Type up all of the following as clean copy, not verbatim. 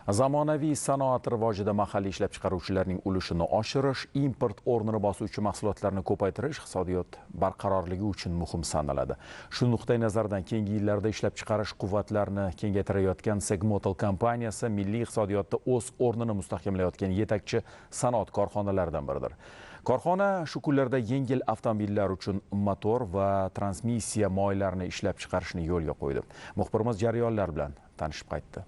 Zamonaviy sanoat rivojida mahalliy ishlab chiqaruvchilarning ulushini oshirish, import o'rnini bosuvchi mahsulotlarni ko'paytirish iqtisodiyot barqarorligi uchun muhim sanaladi. Shu nuqtai nazardan keyingi yillarda ishlab chiqarish quvvatlarini kengaytirayotgan Segmotel kompaniyasi milliy iqtisodiyotda o'z o'rnini mustahkamlayotgan yetakchi sanoat korxonalaridan biridir. Korxona shu kunlarda yengil avtomobillar uchun motor va transmissiya moylarini ishlab chiqarishni yo'lga qo'ydi. Muxbirimiz jarayonlar bilan tanishib qaytdi.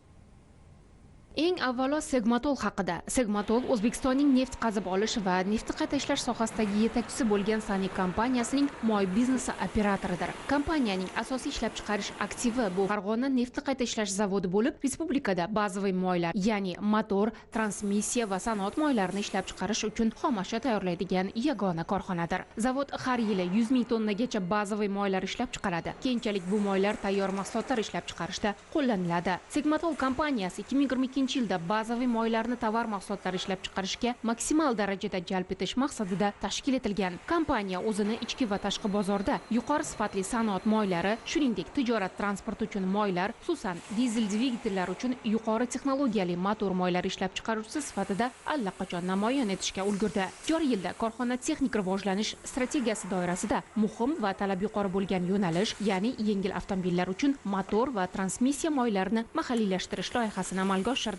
Eng avvalo Segmotel haqida. Segmotel O'zbekistonning neft qazib olish va neftni qayta ishlash sohasidagi yetakchisi bo'lgan Sani kompaniyasining moy biznesi operatoridir. Kompaniyaning asosiy ishlab chiqarish aktivi bu Farg'ona neftni qayta ishlash zavodi bo'lib, respublikada bazaviy moylar, ya'ni motor, transmissiya va sanoat moylarini ishlab chiqarish uchun xomashyo tayyorlaydigan yagona korxonadir. Zavod har yili 100 ming tonnagacha bazaviy moylar ishlab chiqaradi. Keyinchalik bu moylar tayyor mahsulotlar ishlab chiqarishda qo'llaniladi. Segmotel kompaniyasi 2022 yilda bazaviy moylarni tovar mahsulotlari ishlab chiqarishga maksimal darajada jalb etish maqsadida tashkil etilgan. Kompaniya o'zini ichki va tashqi bozorda yuqori sifatli sanoat moylari, shuningdek tijorat transporti uchun moylar, xususan dizel dvigatellar uchun yuqori texnologiyali motor moylar ishlab chiqaruvchisi sifatida allaqachon namoyon etishga ulgurdi. Joriy yilda korxona texnik rivojlanish strategiyasi doirasida muhim va talab yuqori bo'lgan yo'nalish, ya'ni yengil avtomobillar uchun motor va transmissiya moylarini mahalliylashtirish loyihasini amalga oshirdi.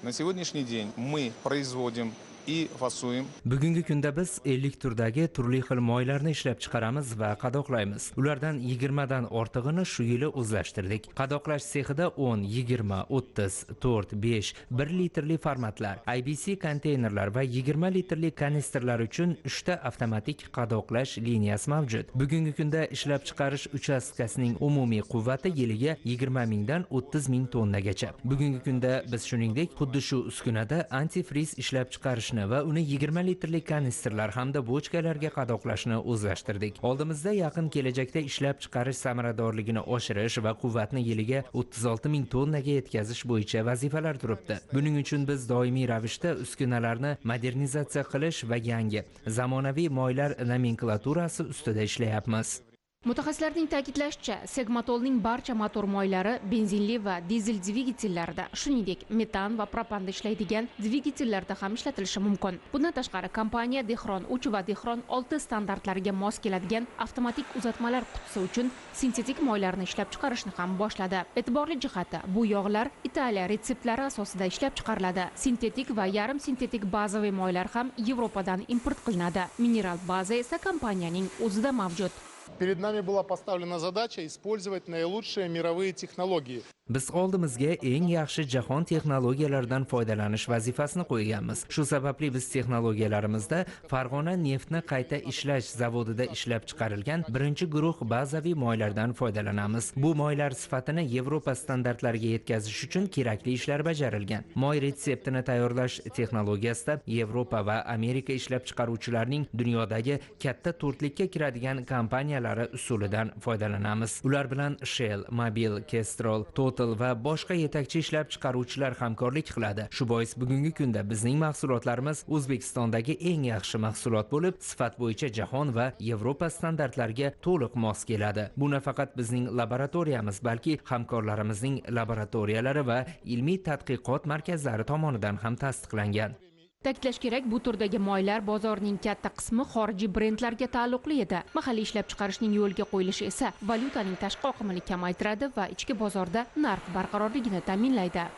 На сегодняшний день мы производим и фасуем. Bugungi kunda biz 50 turdagi turli xil moylarni ishlab chiqaramiz va qadoqlaymiz. Ulardan 20 dan ortig'ini shu yili o'zlashtirdik. Qadoqlash sexida 10, 20, 30, 4, 5, 1 litrli formatlar, IBC konteynerlar va 20 litrli kanistrlar uchun 3 ta avtomatik qadoqlash liniyasi mavjud. Bugungi kunda ishlab chiqarish uchastkasining umumiy quvvati yiliga 20 mingdan 30 ming tonnagacha. Bugungi kunda biz shuningdek xuddi shu uskunada antifriz ishlab chiqarishni va uni 20 litrli kanistrlar hamda bochkalarga qadoqlashni o'zlashtirdik. Oldimizda yaqin kelajakda ishlab chiqarish samaradorligini oshirish va quvvatni yiliga 36 ming tonnaga yetkazish bo'yicha vazifalar turibdi. Buning uchun biz doimiy ravishda uskunalarni modernizatsiya qilish va yangi zamonaviy moylar nomenklaturasi ustida ishlayapmiz. Mutaxassislarning ta'kidlashicha, Segmotelning barcha motor moylari benzinli va dizel dvigatellarda, shuningdek metan va propanda ishlaydigan dvigatellarda ham ishlatilishi mumkin. Bundan tashqari, kompaniya Dehron 3 va Dehron 6 standartlariga mos keladigan avtomatik uzatmalar qutisi uchun sintetik moylarni ishlab chiqarishni ham boshladi. E'tiborli jihati, bu yog'lar Italiya retseptlari asosida ishlab chiqariladi. Sintetik va yarim sintetik bazaviy moylar ham Yevropadan import qilinadi. Mineral baza esa kompaniyaning o'zida mavjud. Перед нами была поставлена задача использовать наилучшие мировые технологии. Biz oldimizga eng yaxshi jahon texnologiyalaridan foydalanish vazifasini qo'yganmiz. Shu sababli biz texnologiyalarimizda Farg'ona neftni qayta ishlash zavodida ishlab chiqarilgan birinchi guruh bazaviy moylardan foydalanamiz. Bu moylar sifatini Yevropa standartlariga yetkazish uchun kerakli ishlar bajarilgan. Moy retseptini tayyorlash texnologiyasida Yevropa va Amerika ishlab chiqaruvchilarining dunyodagi katta to'rtlikka kiradigan kompaniyalari usulidan foydalanamiz. Ular bilan Shell, Mobil, Kestrol, va boshqa yetakchi ishlab chiqaruvchilar hamkorlik qiladi. Shu bois bugungi kunda bizning mahsulotlarimiz O'zbekistondagi eng yaxshi mahsulot bo'lib, sifat bo'yicha jahon va Yevropa standartlariga to'liq mos keladi. Bu nafaqat bizning laboratoriyamiz, balki hamkorlarimizning laboratoriyalari va ilmiy tadqiqot markazlari tomonidan ham tasdiqlangan. Ta'kidlash kerak, bu turdagi moylar bozorning katta qismi xorijiy brendlarga taalluqli edi. Mahalliy ishlab chiqarishning yo'lga qo'yilishi esa valyutaning tashqi oqimini kamaytiradi va ichki bozorda narx barqarorligini ta'minlaydi.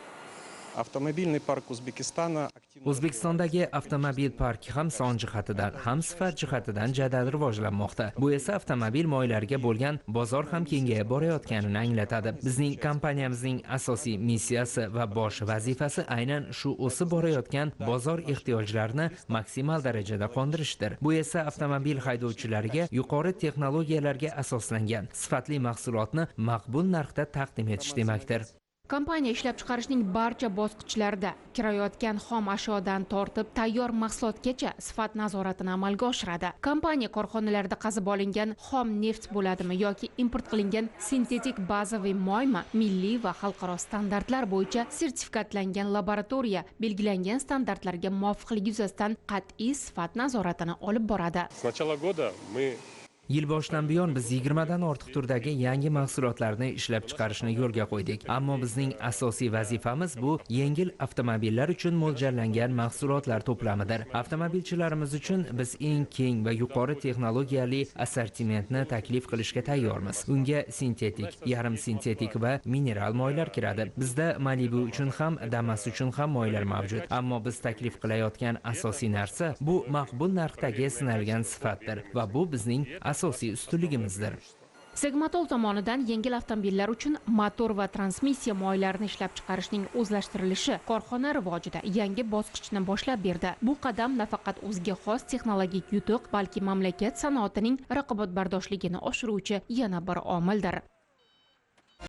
Avtomobilniy park O'zbekistondagi avtomobil parki ham son jihatidan, ham sifat jihatidan jadal rivojlanmoqda. Bu esa avtomobil moylariga bo'lgan bozor ham kengayib borayotganini anglatadi. Bizning kompaniyamizning asosiy missiyasi va bosh vazifasi aynan shu o'sib borayotgan bozor ehtiyojlarini maksimal darajada qondirishdir. Bu esa avtomobil haydovchilariga yuqori texnologiyalarga asoslangan sifatli mahsulotni maqbul narxda taqdim etish demakdir. Kompaniya ishlab chiqarishning barcha bosqichlarida kirayotgan xom ashyodan tortib tayyor mahsulotgacha sifat nazoratini amalga oshiradi. Kompaniya korxonalarida qazib olingan xom neft bo'ladimi yoki import qilingan sintetik bazaviy moymi, milliy va xalqaro standartlar bo'yicha sertifikatlangan laboratoriya belgilangan standartlarga muvofiqligi yuzasidan qat'iy sifat nazoratini olib boradi. С начала года мы Yil boshidan buyon biz 20 dan ortiq turdagi yangi mahsulotlarni ishlab chiqarishni yo'lga qo'ydik. Ammo bizning asosiy vazifamiz bu yengil avtomobillar uchun mo'ljallangan mahsulotlar to'plamidir. Avtomobilchilarimiz uchun biz eng keng va yuqori texnologiyali assortimentni taklif qilishga tayyormiz. Unga sintetik, yarim sintetik va mineral moylar kiradi. Bizda Malibu uchun ham, Damas uchun ham moylar mavjud. Ammo biz taklif qilayotgan asosiy narsa bu maqbul narxdagi sinalgan sifatdir va bu bizning asosiy ustunligimizdir. Segmatol tomonidan yengil avtomobillar uchun motor va transmissiya moylarini ishlab chiqarishning o'zlashtirilishi korxona rivojida yangi bosqichni boshlab berdi. Bu qadam nafaqat o'ziga xos texnologik yutuq, balki mamlakat sanoatining raqobatbardoshligini oshiruvchi yana bir omildir.